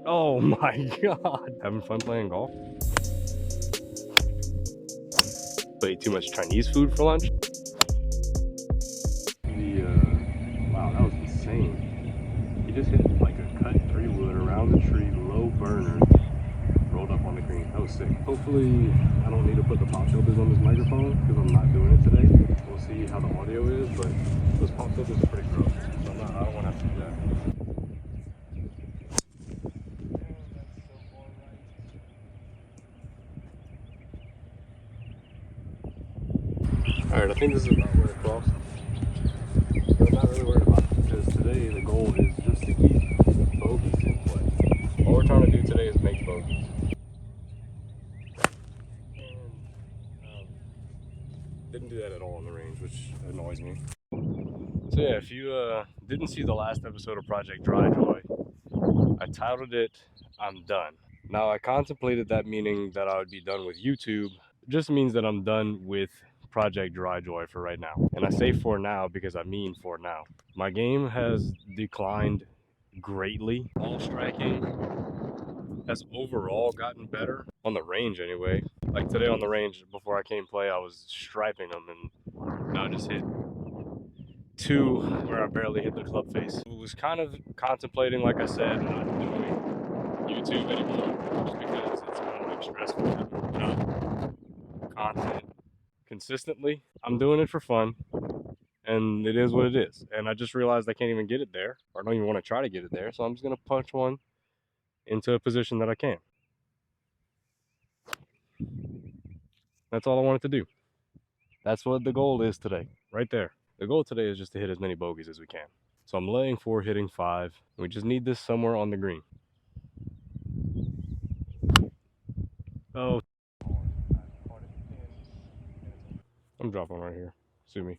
Oh my god. Having fun playing golf? Ate too much Chinese food for lunch? Wow, that was insane. He just hit like a cut 3-wood around the tree, low burner, rolled up on the green. That was sick. Hopefully, I don't need to put the pop filters on this microphone because I'm not doing it today. We'll see how the audio is, but those pop filters are pretty gross, so I don't want to have to do that. Alright, I think this is about where it crossed. But I'm not really worried about it because today the goal is just to keep bogeys in play. All we're trying to do today is make bogeys. And didn't do that at all on the range, which annoys me. So yeah, if you didn't see the last episode of Project Dry Joy, I titled it, I'm done. Now I contemplated that meaning that I would be done with YouTube. It just means that I'm done with Project Dry Joy for right now. And I say for now because I mean for now. My game has declined greatly. Ball striking has overall gotten better, on the range anyway. Like today on the range, before I came play, I was striping them and now I just hit 2 where I barely hit the club face. I was kind of contemplating, like I said, not doing YouTube anymore just because it's kind of like stressful to put up content consistently. I'm doing it for fun and it is what it is. And I just realized I can't even get it there, or I don't even want to try to get it there, so I'm just gonna punch one into a position that I can. That's all I wanted to do. That's what the goal is today, right there. The goal today is just to hit as many bogeys as we can. So I'm laying 4, hitting 5. We just need this somewhere on the green. Oh, I'm dropping right here. Sue me.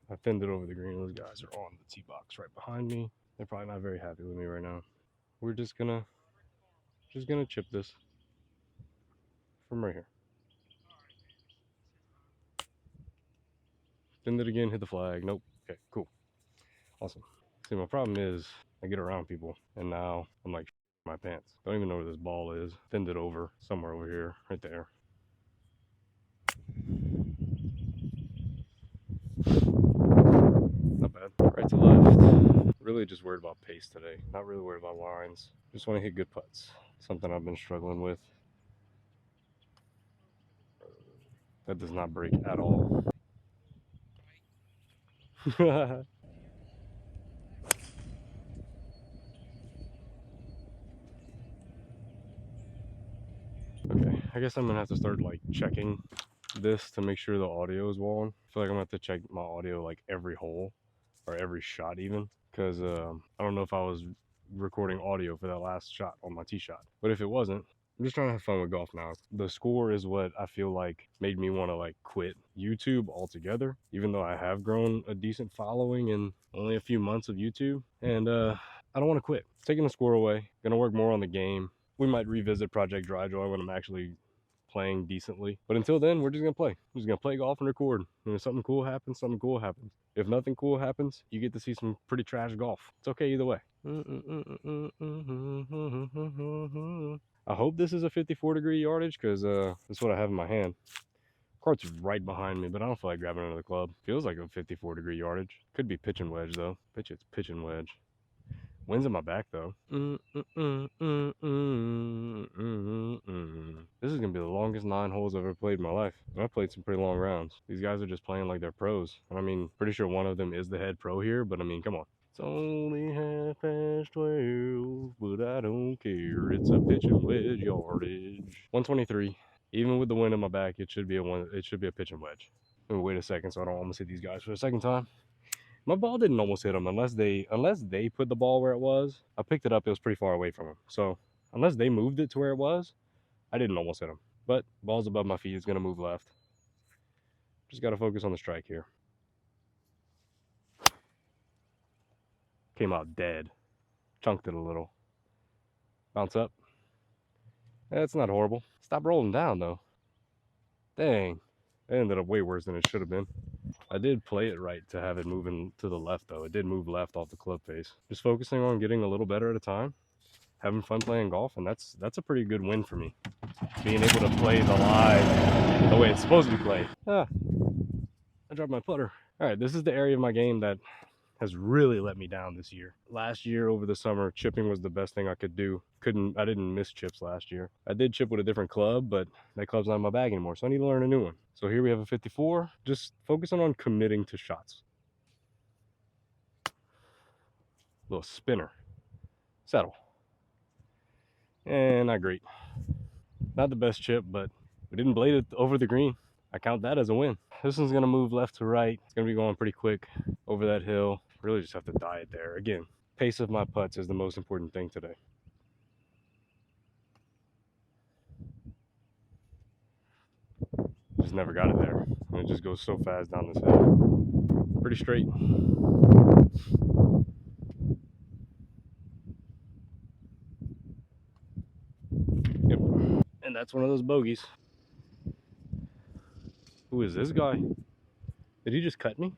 I pinned it over the green. Those guys are on the tee box right behind me. They're probably not very happy with me right now. We're just gonna chip this from right here. Pinned it again, hit the flag. Nope. Okay, cool. Awesome. See, my problem is I get around people and now I'm like my pants. Don't even know where this ball is. Pinned it over somewhere over here, right there. Not bad. Right to left. Really just worried about pace today. Not really worried about lines. Just want to hit good putts. Something I've been struggling with. That does not break at all. Okay, I guess I'm gonna have to start like checking this to make sure the audio is well. I feel like I'm gonna have to check my audio like every hole or every shot even, because I don't know if I was recording audio for that last shot on my tee shot, but if it wasn't, I'm just trying to have fun with golf now. The score is what I feel like made me want to like quit YouTube altogether, even though I have grown a decent following in only a few months of YouTube. And I don't want to quit. Taking the score away, gonna work more on the game. We might revisit Project Dry Joy when I'm actually playing decently. But until then, we're just gonna play. We're just gonna play golf and record. And if something cool happens, something cool happens. If nothing cool happens, you get to see some pretty trash golf. It's okay either way. I hope this is a 54-degree yardage because that's what I have in my hand. Cart's right behind me, but I don't feel like grabbing another club. Feels like a 54-degree yardage. Could be pitch and wedge though. Bet you it's pitch and wedge. Wind's in my back though. This is gonna be the longest 9 holes I've ever played in my life. And I've played some pretty long rounds. These guys are just playing like they're pros. And I mean, pretty sure one of them is the head pro here, but I mean, come on. It's only 12:30, but I don't care. It's a pitch and wedge yardage. 123. Even with the wind in my back, it should be a pitch and wedge. Let me wait a second so I don't almost hit these guys for a second time. My ball didn't almost hit them unless they put the ball where it was. I picked it up, it was pretty far away from them. So unless they moved it to where it was, I didn't almost hit them. But ball's above my feet, it's gonna move left. Just gotta focus on the strike here. Came out dead. Chunked it a little. Bounce up. That's not horrible. Stop rolling down though. Dang. It ended up way worse than it should have been. I did play it right to have it moving to the left though. It did move left off the club face. Just focusing on getting a little better at a time. having fun playing golf, and that's a pretty good win for me. Being able to play the lie the way it's supposed to be played. Ah, I dropped my putter. All right, this is the area of my game that has really let me down this year. Last year over the summer, chipping was the best thing I could do. I didn't miss chips last year. I did chip with a different club, but that club's not in my bag anymore, so I need to learn a new one. So here we have a 54, just focusing on committing to shots. Little spinner. Settle. And not great. Not the best chip, but we didn't blade it over the green. I count that as a win. This one's gonna move left to right. It's gonna be going pretty quick over that hill. Really just have to die it there. Again, pace of my putts is the most important thing today. Just never got it there. And it just goes so fast down this hill. Pretty straight. Yep. And that's one of those bogeys. Who is this guy? Did he just cut me?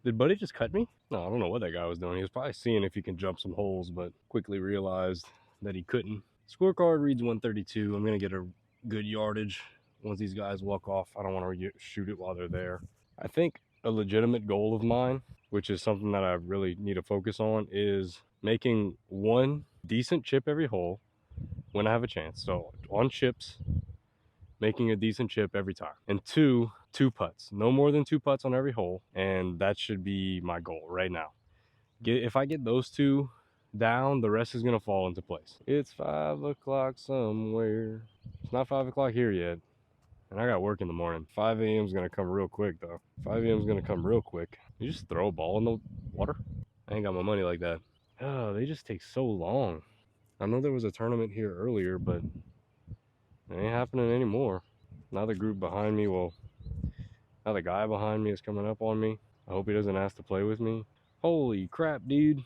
Did Buddy just cut me? No, I don't know what that guy was doing. He was probably seeing if he can jump some holes, but quickly realized that he couldn't. Scorecard reads 132. I'm going to get a good yardage once these guys walk off. I don't want to shoot it while they're there. I think a legitimate goal of mine, which is something that I really need to focus on, is making one decent chip every hole when I have a chance. So on chips, making a decent chip every time. And two putts. No more than 2 putts on every hole. And that should be my goal right now. If I get those 2 down, the rest is going to fall into place. It's 5 o'clock somewhere. It's not 5 o'clock here yet. And I got work in the morning. 5 a.m. is going to come real quick, though. 5 a.m. is going to come real quick. You just throw a ball in the water? I ain't got my money like that. Oh, they just take so long. I know there was a tournament here earlier, but it ain't happening anymore. Now the group behind me, well, now the guy behind me is coming up on me. I hope he doesn't ask to play with me. Holy crap, dude.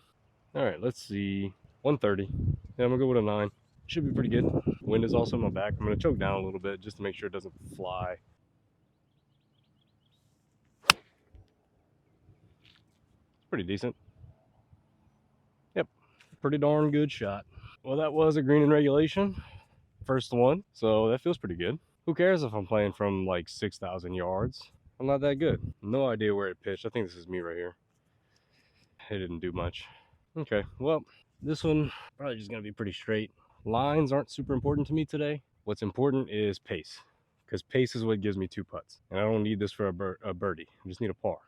All right, let's see. 130. Yeah, I'm gonna go with a 9. Should be pretty good. Wind is also in my back. I'm gonna choke down a little bit just to make sure it doesn't fly. Pretty decent. Yep, pretty darn good shot. Well, that was a green in regulation. First one, so that feels pretty good. Who cares if I'm playing from like 6,000 yards? I'm not that good. No idea where it pitched. I think this is me right here. It didn't do much. Okay, well, this one probably just gonna be pretty straight. Lines aren't super important to me today. What's important is pace, because pace is what gives me 2 putts. And I don't need this for a birdie. I just need a par.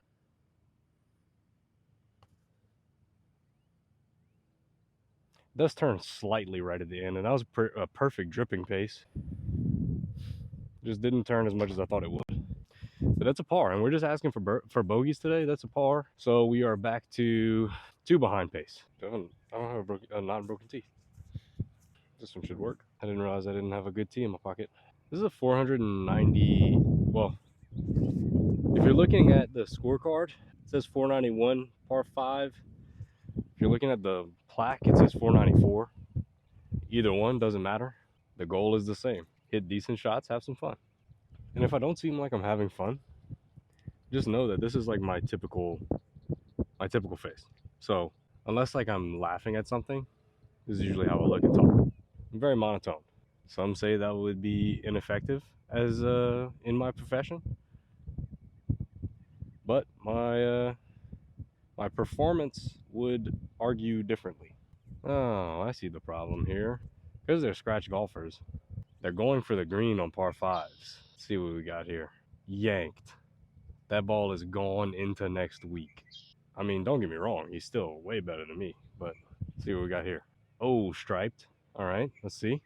It does turn slightly right at the end, and that was a perfect dripping pace. Just didn't turn as much as I thought it would. But that's a par, and we're just asking for bogeys today. That's a par. So we are back to 2 behind pace. I don't have a non-broken tee. This one should work. I didn't realize I didn't have a good tee in my pocket. This is a 490. Well, if you're looking at the scorecard, it says 491 par 5. If you're looking at the plaque, it says 494. Either one doesn't matter. The goal is the same. Hit decent shots, have some fun. And if I don't seem like I'm having fun, just know that this is like my typical face. So unless like I'm laughing at something, this is usually how I look and talk. I'm very monotone. Some say that would be ineffective as in my profession, but my performance would argue differently. Oh, I see the problem here. Because they're scratch golfers, they're going for the green on par 5s. Let's see what we got here. Yanked. That ball is gone into next week. I mean, don't get me wrong, he's still way better than me, but let's see what we got here. Oh, striped. All right, let's see.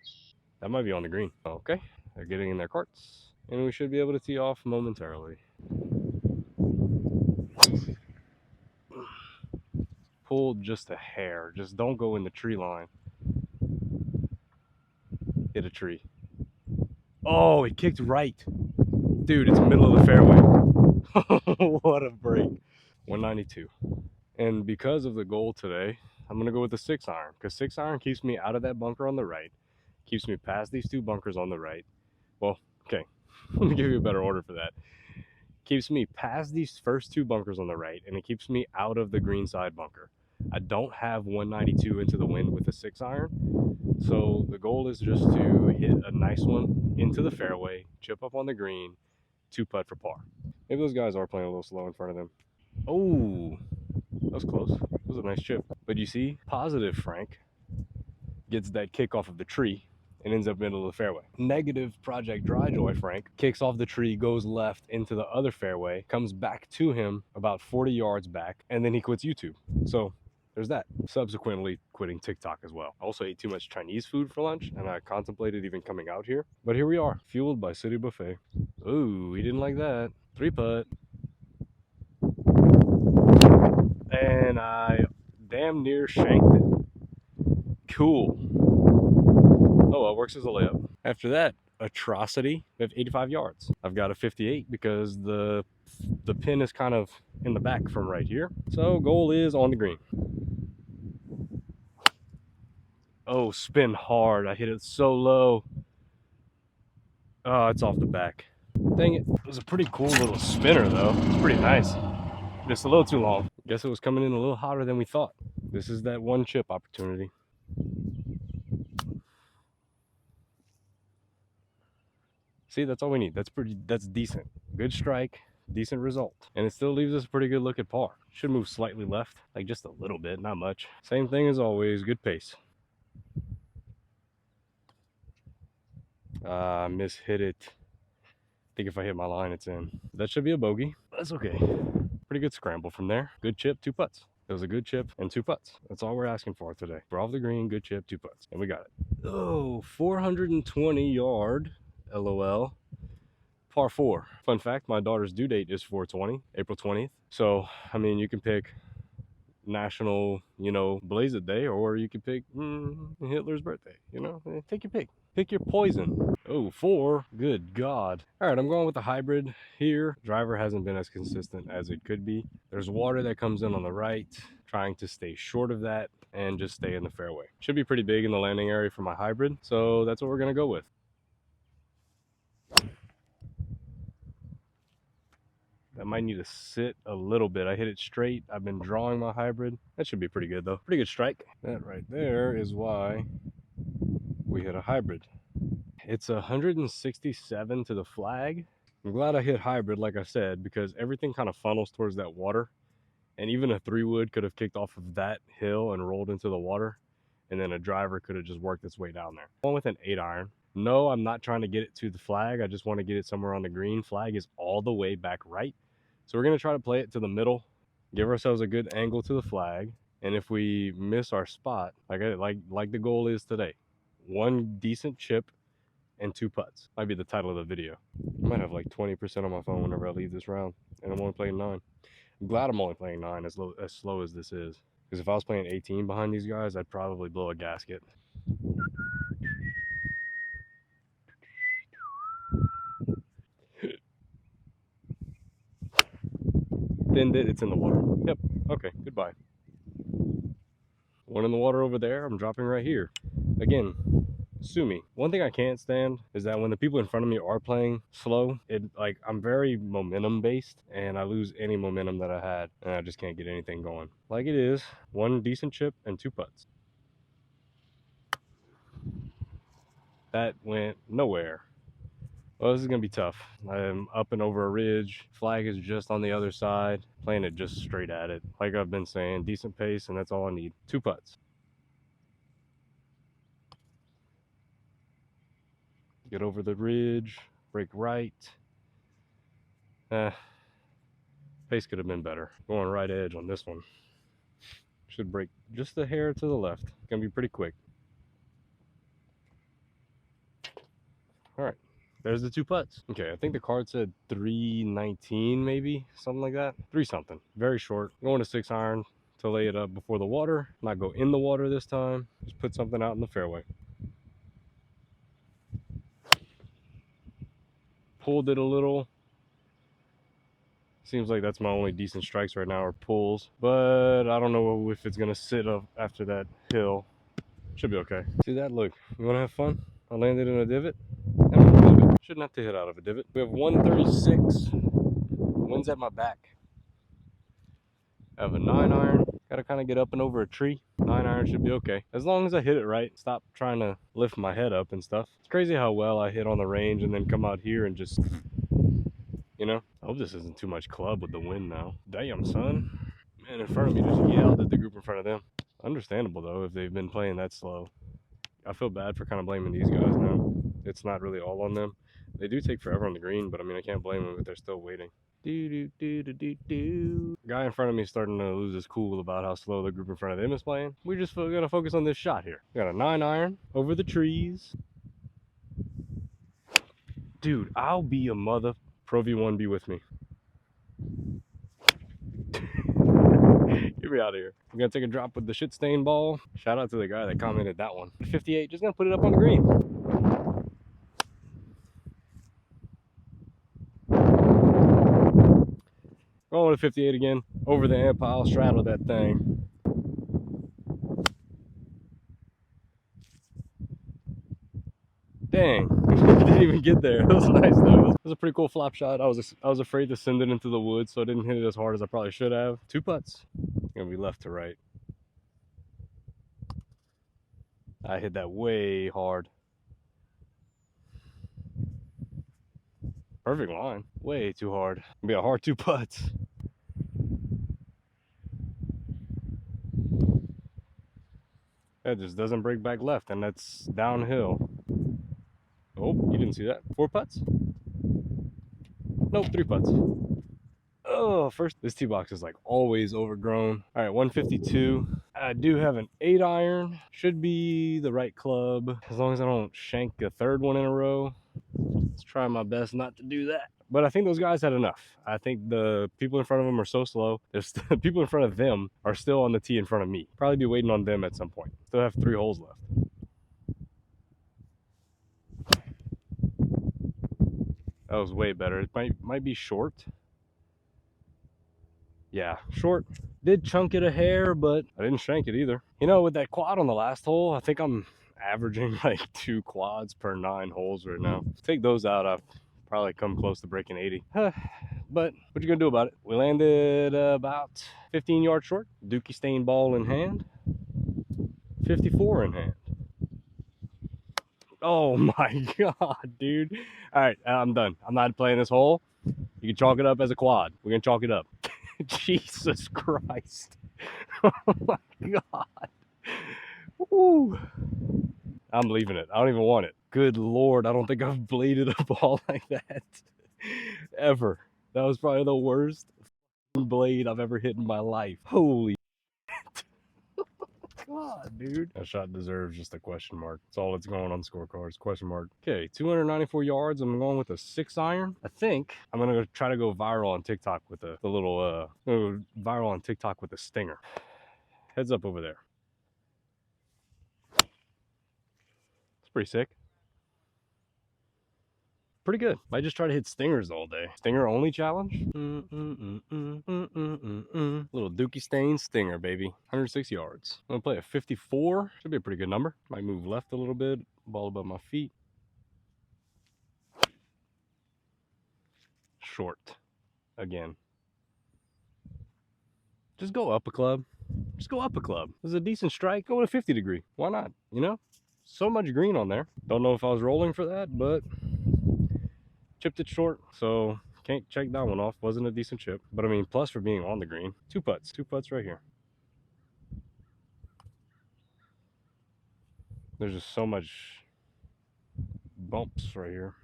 That might be on the green. Okay, they're getting in their carts, and we should be able to tee off momentarily. Pulled just a hair. Just don't go in the tree line. Hit a tree. Oh, it kicked right. Dude, it's middle of the fairway. What a break. 192. And because of the goal today, I'm going to go with the 6-iron, because 6-iron keeps me out of that bunker on the right, keeps me past these 2 bunkers on the right. Well, okay, let me give you a better order for that. Keeps me past these first 2 bunkers on the right, and it keeps me out of the green side bunker. I don't have 192 into the wind with a 6-iron. So the goal is just to hit a nice one into the fairway, chip up on the green, 2-putt for par. Maybe those guys are playing a little slow in front of them. Oh, that was close. That was a nice chip. But you see, positive Frank gets that kick off of the tree and ends up middle of the fairway. Negative Project Dry Joy Frank kicks off the tree, goes left into the other fairway, comes back to him about 40 yards back, and then he quits YouTube. So there's that. Subsequently quitting TikTok as well. I also ate too much Chinese food for lunch, and I contemplated even coming out here. But here we are, fueled by City Buffet. Ooh, he didn't like that. 3-putt. And I damn near shanked it. Cool. Oh well, works as a layup. After that atrocity, we have 85 yards. I've got a 58 because the pin is kind of in the back from right here. So goal is on the green. Oh, spin hard. I hit it so low. Oh, it's off the back. Dang it. It was a pretty cool little spinner though. It's pretty nice. Just a little too long. Guess it was coming in a little hotter than we thought. This is that one chip opportunity. See, that's all we need. That's decent. Good strike, decent result. And it still leaves us a pretty good look at par. Should move slightly left, like just a little bit, not much. Same thing as always, good pace. Mishit it. I think if I hit my line, it's in. That should be a bogey. That's okay. Pretty good scramble from there. Good chip, 2 putts. It was a good chip and 2 putts. That's all we're asking for today. We're off the green, good chip, 2 putts. And we got it. Oh, 420 yard, LOL. Par 4. Fun fact, my daughter's due date is 4/20, April 20th. So, I mean, you can pick National, Blaze It Day, or you can pick Hitler's birthday, take your pick. Pick your poison. Oh, 4. Good God. All right, I'm going with the hybrid here. Driver hasn't been as consistent as it could be. There's water that comes in on the right, trying to stay short of that and just stay in the fairway. Should be pretty big in the landing area for my hybrid, so that's what we're going to go with. That might need to sit a little bit. I hit it straight. I've been drawing my hybrid. That should be pretty good though. Pretty good strike. That right there is why we hit a hybrid. It's 167 to the flag. I'm glad I hit hybrid, like I said, because everything kind of funnels towards that water. And even a 3-wood could have kicked off of that hill and rolled into the water. And then a driver could have just worked its way down there. Going with an 8-iron. No, I'm not trying to get it to the flag. I just want to get it somewhere on the green. Flag is all the way back right. So we're going to try to play it to the middle, give ourselves a good angle to the flag. And if we miss our spot, like the goal is today, 1 decent chip and 2 putts. Might be the title of the video. I might have like 20% on my phone whenever I leave this round. And I'm only playing 9. I'm glad I'm only playing 9 as slow as this is. Because if I was playing 18 behind these guys, I'd probably blow a gasket. Thinned it, it's in the water. Yep, okay, goodbye. 1 in the water over there, I'm dropping right here. Again, sue me. One thing I can't stand is that when the people in front of me are playing slow, I'm very momentum based and I lose any momentum that I had and I just can't get anything going. Like it is, 1 decent chip and 2 putts. That went nowhere. Well, this is going to be tough. I'm up and over a ridge. Flag is just on the other side. Playing it just straight at it. Like I've been saying, decent pace, and that's all I need. 2 putts. Get over the ridge. Break right. Pace could have been better. Going right edge on this one. Should break just a hair to the left. Going to be pretty quick. All right. There's the 2 putts. Okay, I think the card said 319 maybe, something like that. 3 something, very short. Going to 6-iron to lay it up before the water. Not go in the water this time. Just put something out in the fairway. Pulled it a little. Seems like that's my only decent strikes right now are pulls. But I don't know if it's gonna sit up after that hill. Should be okay. See that? Look, you wanna have fun? I landed in a divot. Shouldn't have to hit out of a divot. We have 136. Wind's at my back. I have a 9-iron. Gotta kind of get up and over a tree. 9-iron should be okay. As long as I hit it right, stop trying to lift my head up and stuff. It's crazy how well I hit on the range and then come out here and just, you know. I hope this isn't too much club with the wind now. Damn, son. Man in front of me just yelled at the group in front of them. Understandable though if they've been playing that slow. I feel bad for kind of blaming these guys now. It's not really all on them. They do take forever on the green, but I mean, I can't blame them if they're still waiting. Guy in front of me is starting to lose his cool about how slow the group in front of them is playing. We're just gonna focus on this shot here. We got a 9-iron over the trees. Dude, I'll be a mother. Pro V1 be with me. Get me out of here. We're gonna take a drop with the shit stain ball. Shout out to the guy that commented that one. 58, just gonna put it up on the green. Going with 58 again. Over the amp pile, straddle that thing. Dang, didn't even get there. It was nice though. It was a pretty cool flop shot. I was afraid to send it into the woods, so I didn't hit it as hard as I probably should have. 2 putts. Gonna be left to right. I hit that way hard. Perfect line. Way too hard. It'll be a hard 2 putts. That just doesn't break back left, and that's downhill. Oh, you didn't see that. 4 putts? Nope, 3 putts. Oh, first, this tee box is like always overgrown. All right, 152. I do have an 8-iron. Should be the right club, as long as I don't shank a 3rd one in a row. Let's try my best not to do that. But I think those guys had enough. I think the people in front of them are so slow. There's the people in front of them are still on the tee in front of me. Probably be waiting on them at some point. Still have 3 holes left. That was way better. It might be short. Yeah, short. Did chunk it a hair, but I didn't shank it either. You know, with that quad on the last hole, I think I'm averaging like 2 quads per 9 holes right now. Take those out, I've probably come close to breaking 80. But what you gonna do about it? We landed about 15 yards short. Dookie stain ball in hand. 54 in hand. Oh my god, dude. All right, I'm done. I'm not playing this hole. You can chalk it up as a quad. We're gonna chalk it up. Jesus Christ. Oh my god. Ooh. I'm leaving it. I don't even want it. Good lord, I don't think I've bladed a ball like that ever. That was probably the worst blade I've ever hit in my life. Holy god, dude. That shot deserves just a question mark. That's all it's going on scorecards. Question mark. Okay, 294 yards. I'm going with a 6-iron. I think I'm gonna try to go viral on TikTok with the little viral on TikTok with the stinger. Heads up over there. It's pretty sick. Pretty good. Might just try to hit stingers all day. Stinger only challenge. Little Dookie stain stinger, baby. 106 yards. I'm gonna play a 54. Should be a pretty good number. Might move left a little bit. Ball above my feet. Short. Again. Just go up a club. Just go up a club. This is a decent strike. Go with a 50 degree. Why not? You know? So much green on there. Don't know if I was rolling for that, but chipped it short, so can't check that one off. Wasn't a decent chip, but I mean, plus for being on the green. 2 putts. 2 putts right here. There's just so much bumps right here.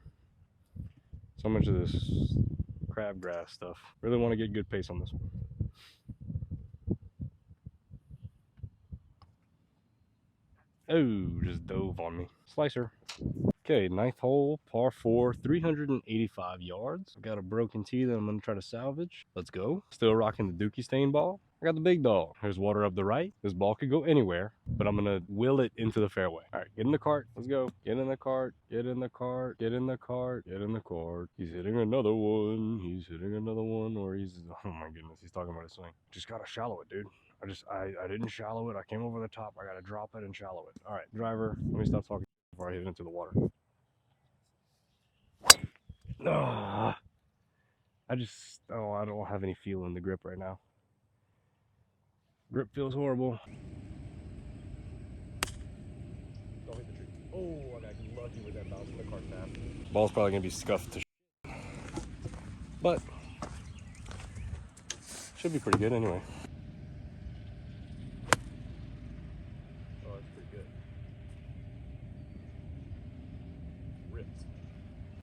So much of this crabgrass stuff. Really want to get good pace on this one. Oh, just dove on me. Slicer. Okay, 9th hole, par 4, 385 yards. I've got a broken tee that I'm going to try to salvage. Let's go. Still rocking the Dookie stain ball. I got the big dog. There's water up the right. This ball could go anywhere, but I'm going to will it into the fairway. All right, get in the cart. Let's go. Get in the cart. Get in the cart. Get in the cart. Get in the cart. He's hitting another one. He's hitting another one. Or he's, oh my goodness, he's talking about a swing. Just got to shallow it, dude. I didn't shallow it. I came over the top. I got to drop it and shallow it. All right, driver, let me stop talking before I hit it into the water. I don't have any feel in the grip right now. Grip feels horrible. Don't hit the tree. Oh, I got lucky with that bounce in the cart path. Ball's probably gonna be scuffed to but should be pretty good anyway. Oh, that's pretty good. Ripped.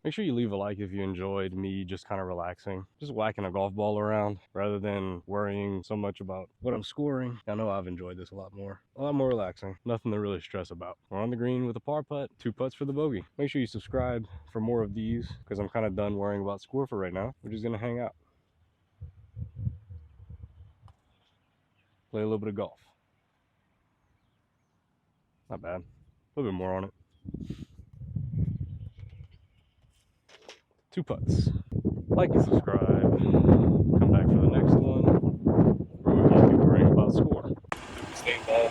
Make sure you leave a like if you enjoyed me just kind of relaxing, just whacking a golf ball around rather than worrying so much about what I'm scoring. I know I've enjoyed this a lot more relaxing. Nothing to really stress about. We're on the green with a par putt, 2 putts for the bogey. Make sure you subscribe for more of these because I'm kind of done worrying about score for right now. We're just gonna hang out, play a little bit of golf. Not bad. A little bit more on it. 2 putts. Like and subscribe. Come back for the next one where we won't be worrying about score. Stay ball.